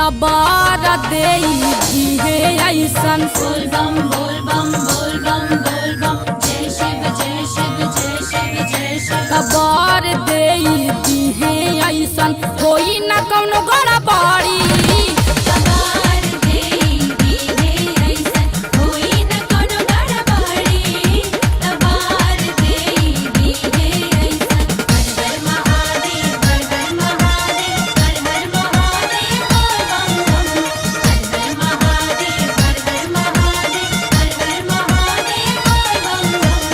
तबार देई दिहे ऐसन बोल बम बोल बम बोल बम बोल बम जय शिव जय शिव जय शिव जय शिव। तबार देई दिहे ऐसन होई न कौनो गड़बड़ी। तबार देई दिहे ऐसन होई न कौनो गड़बड़ी। तबार देई दिहे ऐसन हर हर महादेव हर हर महादेव हर हर महादेव बोल बम बम। हर हर महादेव हर हर महादेव हर हर महादेव बोल बम बम।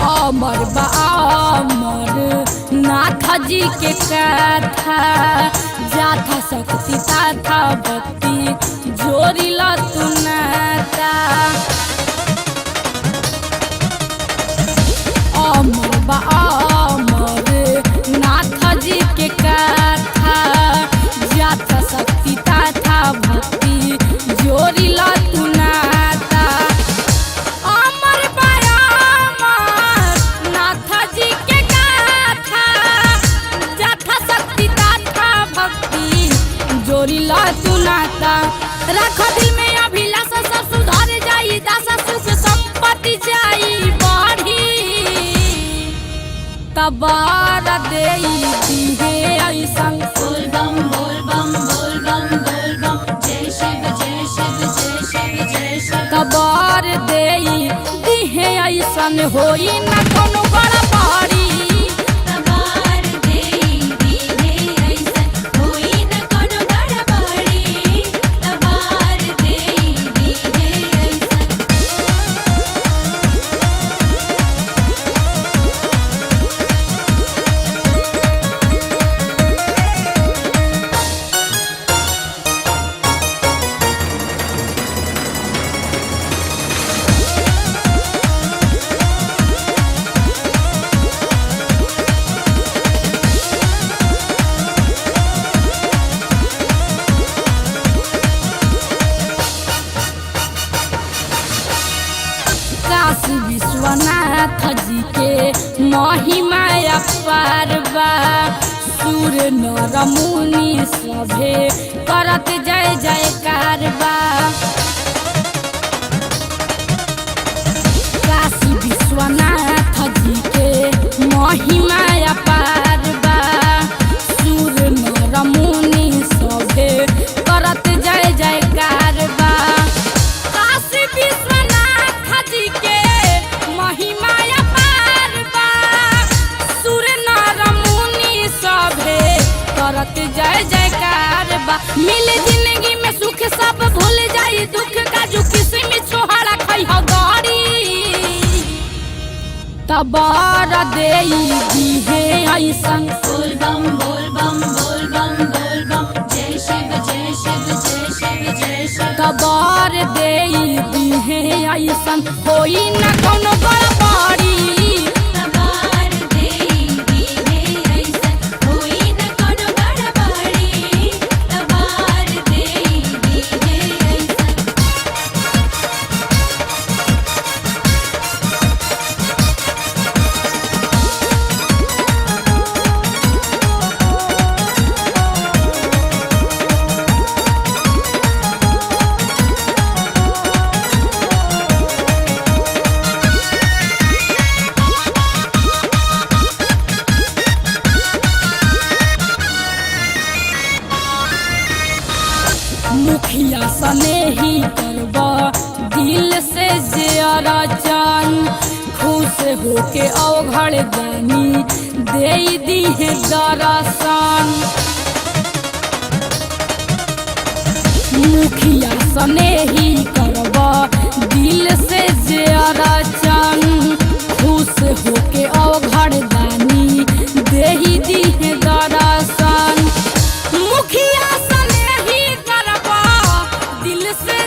अमर बा अमर नाथ जी के कथा जाथा शक्ति ताथा भक्ति जोड़ी तू नाता। अमर बा अमर नाथ जी के कथा जाथा शक्ति ताथा भक्ति जोड़ी तू नाता। अमर बा अमर नाथ जी के गाथा जाथा शक्ति ताथा भक्ति जोड़ी तू नाता। रख दिल में अभिलाषा सब सुधर जाई दासा सुख संपत्ति जाई बढ़ी। तबार देई दिहे ऐसन बोल बम बोल बम बोल बम बोल बम जय शिव जय शिव जय शिव जय शिव। तबार देई दिहे ऐसन होई न कौनो गड़बड़ी। तबार देई दिहे ऐसन होई न कौनो गड़बड़ी। तबार देई दिहे ऐसन काशी विश्वनाथ जी के महिमा अपार बा। सूर नर मुनि सभे करत जय जयकार बा। काशी विश्वनाथ जी के महिमा अपार बा। सूर नर मुनि सभे करत जय जयकार बा। काशी विश्वनाथ जी के महिमा अपार बा। सूर नर मुनि सभे करत जय जयकार बा। मिले जिंदगी में सुख सब भूल जाई दुख काजू किस्म छोहड़ा खइह गड़ी। तबार देई दिहे ऐसन बोल बम बोल बम बोल बम बोल बम जय शिव जय शिव जय शिव जय शिव। तबार देई दिहे ऐसन होई न कौनो गड़बड़ी। तबार देई दिहे ऐसन होई न कौनो गड़बड़ी। तबार देई दिहे ऐसन मुखिया सने ही करबा दिल से जे अरचन खुश होके अवघड़ दानी देई दिहे दर्शन। मुखिया सने ही करबा दिल से जे अरचन खुश होके अवघड़ दानी देही दिहे दर्शन। मुखिया सने ही करबा दिल से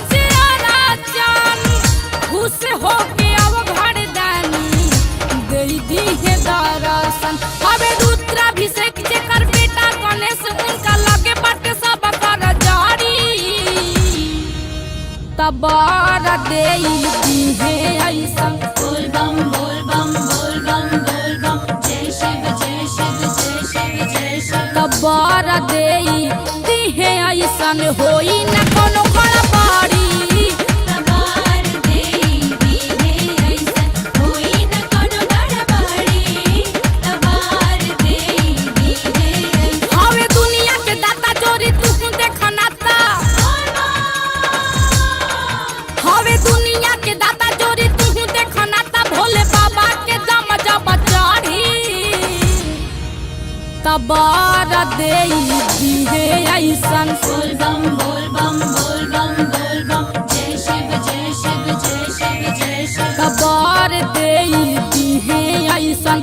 दीहे दर्शन। हवे रुद्राभिषेक जेकर बेटा गणेश उनका लगे बाटे सब कर जारी तबार देई दीहे ऐसन। बोल बम बोल बम बोल बम बोल बम जय शिव जय शिव जय शिव जय शिव। तबार देई दीहे ऐसन होई न कोनो गड़बड़ी तबार देई दीहे ऐसन होई न कोनो गड़बड़ी तबार देई दीहे ऐसन। हवे दुनिया के दाता जोरी तू देखनाता हवे दुनिया के दाता जोरी तू देखनाता भोले बाबा के दम जब चढ़ी तबार देई दीहे ऐसन। बोल बम बोल बम बोल बम बोल बम जय शिव जय शिव जय शिव जय शिव। तबार देई दीहे ऐसन।